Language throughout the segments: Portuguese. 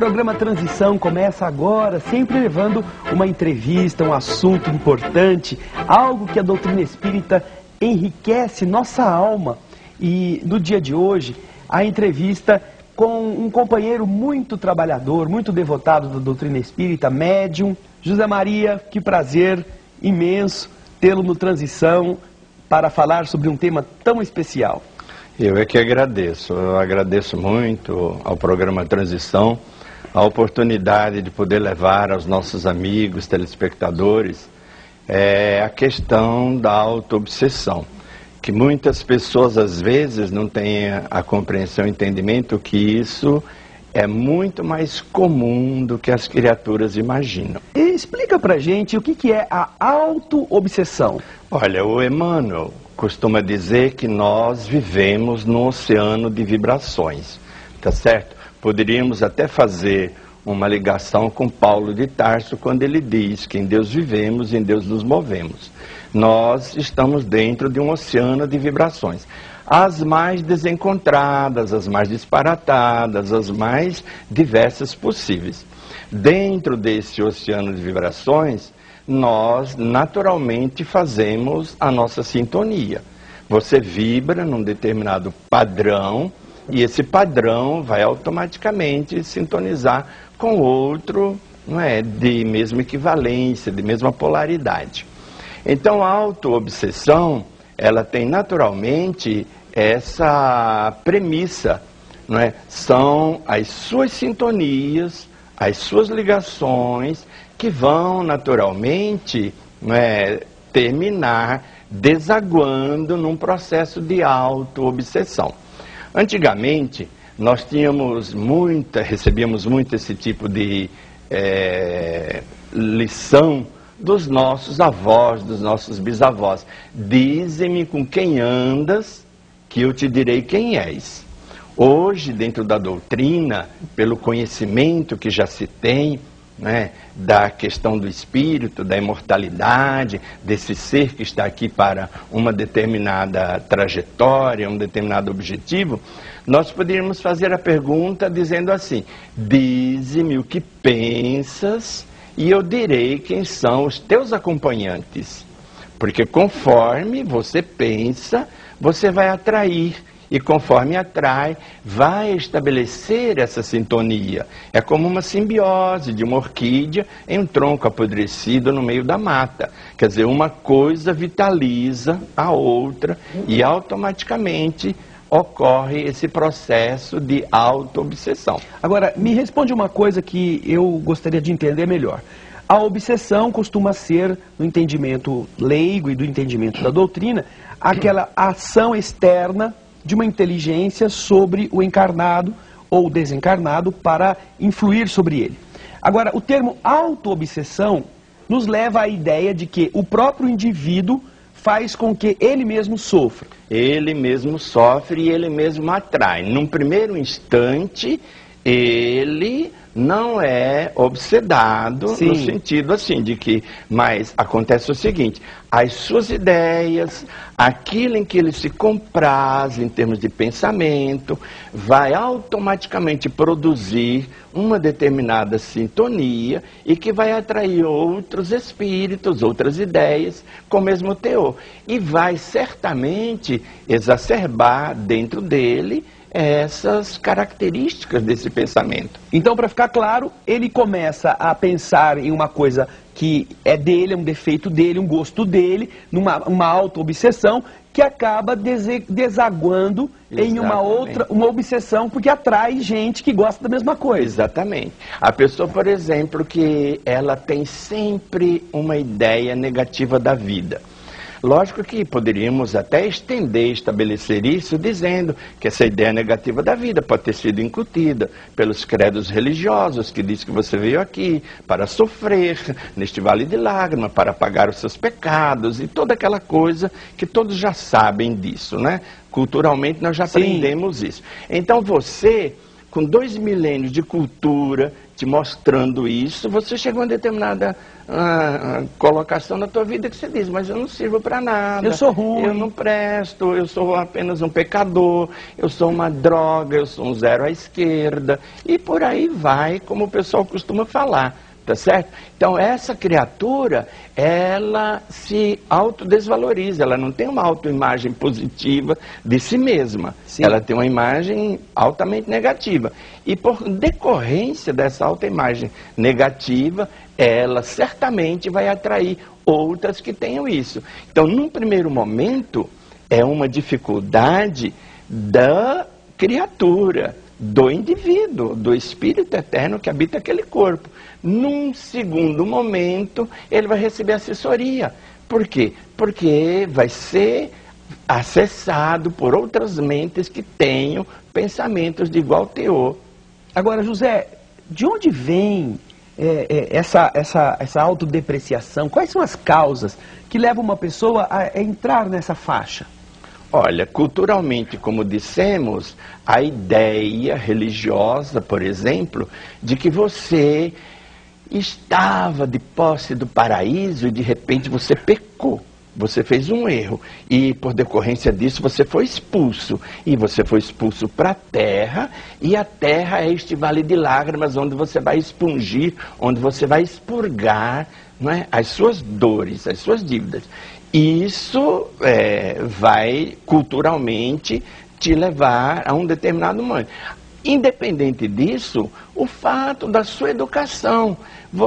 programa Transição começa agora, sempre levando uma entrevista, um assunto importante, algo que a doutrina espírita enriquece nossa alma. E no dia de hoje, a entrevista com um companheiro muito trabalhador, muito devotado da doutrina espírita, médium, José Maria. Que prazer imenso tê-lo no Transição para falar sobre um tema tão especial. Eu é que agradeço. Eu agradeço muito ao programa Transição a oportunidade de poder levar aos nossos amigos, telespectadores, a questão da autoobsessão, que muitas pessoas às vezes não têm a compreensão e entendimento que isso é muito mais comum do que as criaturas imaginam. E explica pra gente o que é a autoobsessão. Olha, o Emmanuel costuma dizer que nós vivemos num oceano de vibrações, tá certo? Poderíamos até fazer uma ligação com Paulo de Tarso quando ele diz que em Deus vivemos e em Deus nos movemos. Nós estamos dentro de um oceano de vibrações. As mais desencontradas, as mais disparatadas, as mais diversas possíveis. Dentro desse oceano de vibrações, nós naturalmente fazemos a nossa sintonia. Você vibra num determinado padrão e esse padrão vai automaticamente sintonizar com outro, não é, de mesma equivalência, de mesma polaridade. Então a autoobsessão, ela tem naturalmente essa premissa, não é? São as suas sintonias, as suas ligações que vão naturalmente, não é, terminar desaguando num processo de autoobsessão. Antigamente, nós recebíamos muito esse tipo de lição dos nossos avós, dos nossos bisavós. Dize-me com quem andas, que eu te direi quem és. Hoje, dentro da doutrina, pelo conhecimento que já se tem, né, da questão do espírito, da imortalidade, desse ser que está aqui para uma determinada trajetória, um determinado objetivo, nós poderíamos fazer a pergunta dizendo assim: dize-me o que pensas e eu direi quem são os teus acompanhantes. Porque conforme você pensa, você vai atrair. E conforme atrai, vai estabelecer essa sintonia. É como uma simbiose de uma orquídea em um tronco apodrecido no meio da mata. Quer dizer, uma coisa vitaliza a outra e automaticamente ocorre esse processo de autoobsessão. Agora, me responde uma coisa que eu gostaria de entender melhor. A obsessão costuma ser, no entendimento leigo e do entendimento da doutrina, aquela ação externa de uma inteligência sobre o encarnado ou desencarnado para influir sobre ele. Agora, o termo autoobsessão nos leva à ideia de que o próprio indivíduo faz com que ele mesmo sofra. Ele mesmo sofre e ele mesmo atrai. Num primeiro instante, ele não é obsedado, sim, no sentido assim de que, mas acontece o seguinte: as suas ideias, aquilo em que ele se compraz em termos de pensamento, vai automaticamente produzir uma determinada sintonia e que vai atrair outros espíritos, outras ideias com o mesmo teor. E vai certamente exacerbar dentro dele essas características desse pensamento. Então, para ficar claro, ele começa a pensar em uma coisa que é dele, é um defeito dele, um gosto dele, uma auto-obsessão que acaba desaguando em uma obsessão, porque atrai gente que gosta da mesma coisa. Exatamente. A pessoa, por exemplo, que ela tem sempre uma ideia negativa da vida. Lógico que poderíamos até estabelecer isso dizendo que essa ideia negativa da vida pode ter sido incutida pelos credos religiosos, que diz que você veio aqui para sofrer neste vale de lágrimas, para pagar os seus pecados e toda aquela coisa que todos já sabem disso, né? Culturalmente nós já aprendemos isso. Então você, com 2 milênios de cultura, te mostrando isso, você chegou a uma determinada colocação na tua vida que você diz, mas eu não sirvo para nada. Eu sou ruim. Eu não presto, eu sou apenas um pecador, eu sou uma droga, eu sou um zero à esquerda. E por aí vai, como o pessoal costuma falar. Tá certo? Então, essa criatura, ela se autodesvaloriza, ela não tem uma autoimagem positiva de si mesma. Sim. Ela tem uma imagem altamente negativa. E por decorrência dessa autoimagem negativa, ela certamente vai atrair outras que tenham isso. Então, num primeiro momento, é uma dificuldade da criatura, do indivíduo, do espírito eterno que habita aquele corpo. Num segundo momento, ele vai receber assessoria. Por quê? Porque vai ser acessado por outras mentes que tenham pensamentos de igual teor. Agora, José, de onde vem essa autodepreciação? Quais são as causas que levam uma pessoa a entrar nessa faixa? Olha, culturalmente, como dissemos, a ideia religiosa, por exemplo, de que você estava de posse do paraíso e de repente você pecou, você fez um erro e por decorrência disso você foi expulso. E você foi expulso para a terra e a terra é este vale de lágrimas onde você vai expungir, onde você vai expurgar, não é, as suas dores, as suas dívidas. Isso vai culturalmente te levar a um determinado momento. Independente disso, o fato da sua educação,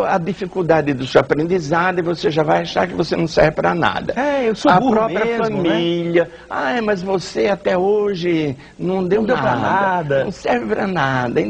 a dificuldade do seu aprendizado, e você já vai achar que você não serve para nada. Eu sou burro a própria mesmo, família, né? Mas você até hoje não deu nada, não serve para nada.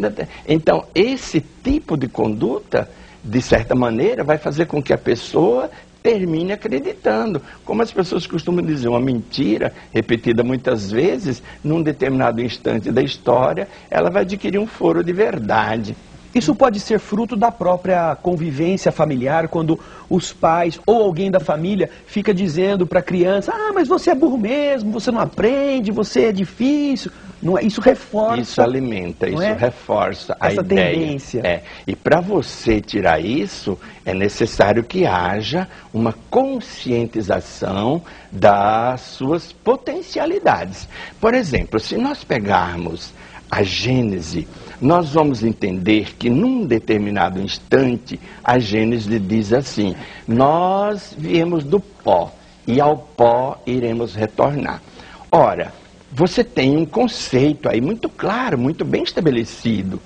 Então, esse tipo de conduta, de certa maneira, vai fazer com que a pessoa termine acreditando. Como as pessoas costumam dizer, uma mentira repetida muitas vezes, num determinado instante da história, ela vai adquirir um foro de verdade. Isso pode ser fruto da própria convivência familiar, quando os pais ou alguém da família fica dizendo para a criança, mas você é burro mesmo, você não aprende, você é difícil. Não é? Isso reforça. Isso alimenta, isso reforça a essa ideia. Tendência. E para você tirar isso, é necessário que haja uma conscientização das suas potencialidades. Por exemplo, se nós pegarmos a Gênese, nós vamos entender que num determinado instante, a Gênese diz assim, nós viemos do pó e ao pó iremos retornar. Ora, você tem um conceito aí muito claro, muito bem estabelecido.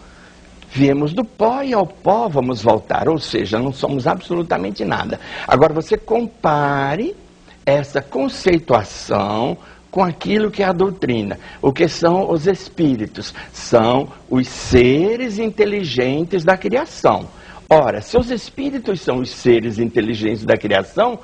Viemos do pó e ao pó vamos voltar, ou seja, não somos absolutamente nada. Agora você compare essa conceituação com aquilo que é a doutrina. O que são os espíritos? São os seres inteligentes da criação. Ora, se os espíritos são os seres inteligentes da criação,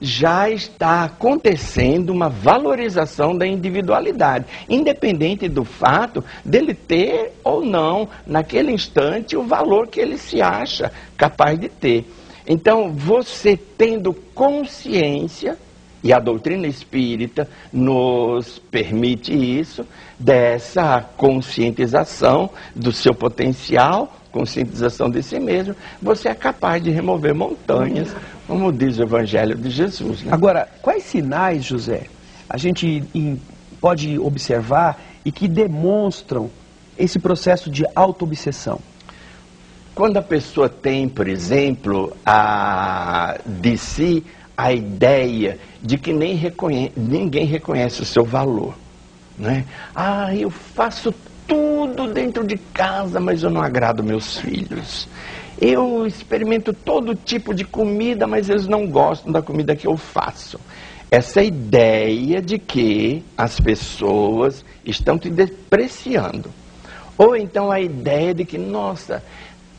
já está acontecendo uma valorização da individualidade, independente do fato dele ter ou não, naquele instante, o valor que ele se acha capaz de ter. Então, você tendo consciência, e a doutrina espírita nos permite isso, dessa conscientização do seu potencial, conscientização de si mesmo, você é capaz de remover montanhas, como diz o Evangelho de Jesus. Né? Agora, quais sinais, José, a gente pode observar e que demonstram esse processo de auto-obsessão? Quando a pessoa tem, por exemplo, de si a ideia de que ninguém reconhece o seu valor. Né? Eu faço tudo dentro de casa, mas eu não agrado meus filhos. Eu experimento todo tipo de comida, mas eles não gostam da comida que eu faço. Essa ideia de que as pessoas estão te depreciando. Ou então a ideia de que, nossa,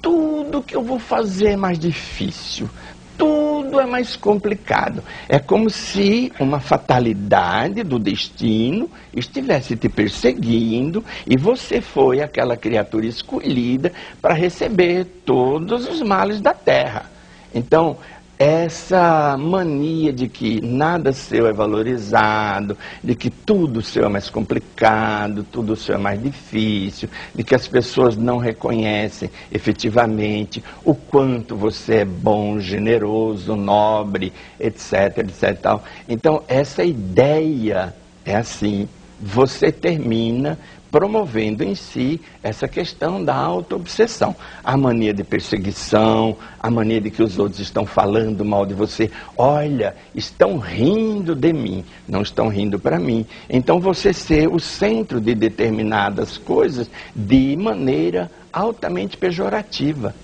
tudo que eu vou fazer é mais difícil. Tudo é mais complicado. É como se uma fatalidade do destino estivesse te perseguindo e você foi aquela criatura escolhida para receber todos os males da terra. Então, essa mania de que nada seu é valorizado, de que tudo seu é mais complicado, tudo seu é mais difícil, de que as pessoas não reconhecem efetivamente o quanto você é bom, generoso, nobre, etc, etc. Tal. Então, essa ideia é assim, você termina promovendo em si essa questão da auto-obsessão. A mania de perseguição, a mania de que os outros estão falando mal de você. Olha, estão rindo de mim, não estão rindo para mim. Então você ser o centro de determinadas coisas de maneira altamente pejorativa.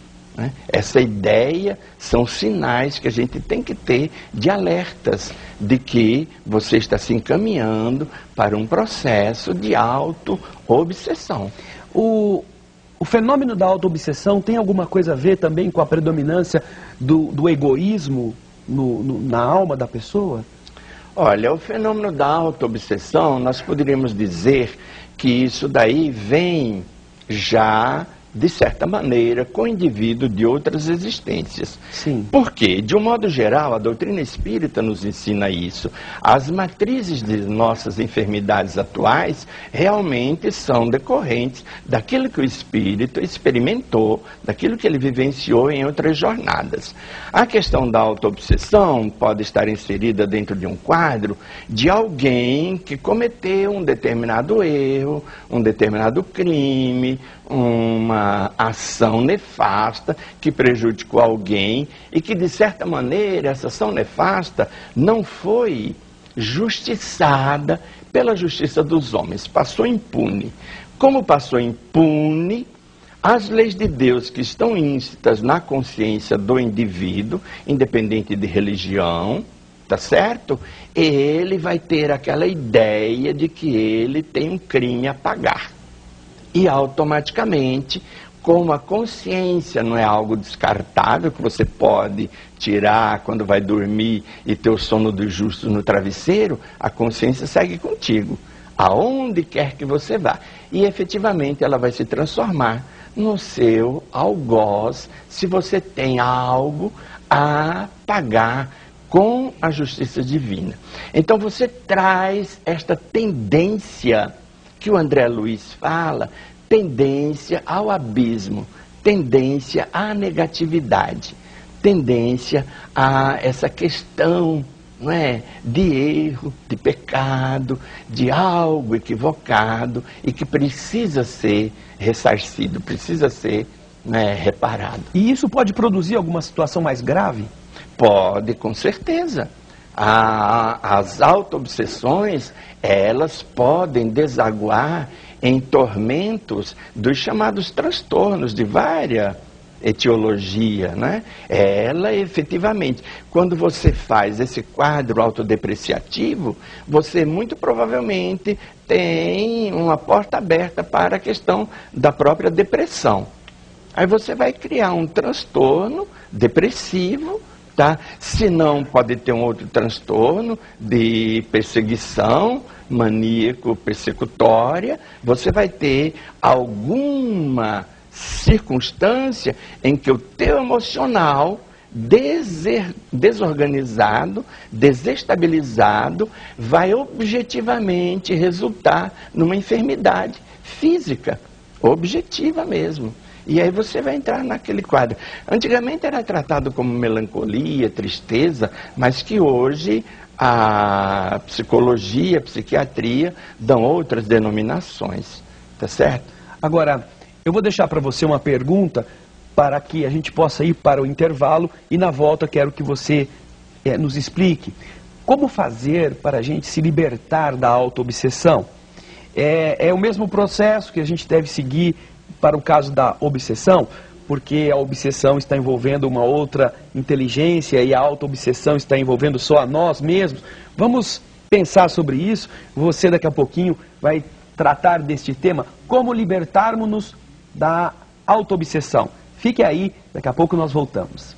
Essa ideia são sinais que a gente tem que ter de alertas de que você está se encaminhando para um processo de auto-obsessão. O fenômeno da auto-obsessão tem alguma coisa a ver também com a predominância do egoísmo na alma da pessoa? Olha, o fenômeno da auto-obsessão, nós poderíamos dizer que isso daí vem já, de certa maneira, com o indivíduo de outras existências. Sim. Por quê? De um modo geral, a doutrina espírita nos ensina isso. As matrizes de nossas enfermidades atuais realmente são decorrentes daquilo que o espírito experimentou, daquilo que ele vivenciou em outras jornadas. A questão da auto-obsessão pode estar inserida dentro de um quadro de alguém que cometeu um determinado erro, um determinado crime, uma ação nefasta que prejudicou alguém e que, de certa maneira, essa ação nefasta não foi justiçada pela justiça dos homens, passou impune. Como passou impune, as leis de Deus que estão íncitas na consciência do indivíduo, independente de religião, tá certo? Ele vai ter aquela ideia de que ele tem um crime a pagar. E automaticamente, como a consciência não é algo descartável, que você pode tirar quando vai dormir e ter o sono dos justos no travesseiro, a consciência segue contigo, aonde quer que você vá. E efetivamente ela vai se transformar no seu algoz, se você tem algo a pagar com a justiça divina. Então você traz esta tendência que o André Luiz fala, tendência ao abismo, tendência à negatividade, tendência a essa questão, não é, de erro, de pecado, de algo equivocado e que precisa ser ressarcido, precisa ser, né, reparado. E isso pode produzir alguma situação mais grave? Pode, com certeza. As auto-obsessões, elas podem desaguar em tormentos dos chamados transtornos de várias etiologia, né? Ela, efetivamente, quando você faz esse quadro autodepreciativo, você muito provavelmente tem uma porta aberta para a questão da própria depressão. Aí você vai criar um transtorno depressivo, tá? Se não, pode ter um outro transtorno de perseguição, maníaco-persecutória. Você vai ter alguma circunstância em que o teu emocional desorganizado, desestabilizado, vai objetivamente resultar numa enfermidade física, objetiva mesmo. E aí você vai entrar naquele quadro. Antigamente era tratado como melancolia, tristeza, mas que hoje a psicologia, a psiquiatria dão outras denominações. Tá certo? Agora, eu vou deixar para você uma pergunta para que a gente possa ir para o intervalo e na volta quero que você nos explique como fazer para a gente se libertar da auto-obsessão. É o mesmo processo que a gente deve seguir para o caso da obsessão, porque a obsessão está envolvendo uma outra inteligência e a auto-obsessão está envolvendo só a nós mesmos. Vamos pensar sobre isso. Você daqui a pouquinho vai tratar deste tema, como libertarmos-nos da auto-obsessão. Fique aí, daqui a pouco nós voltamos.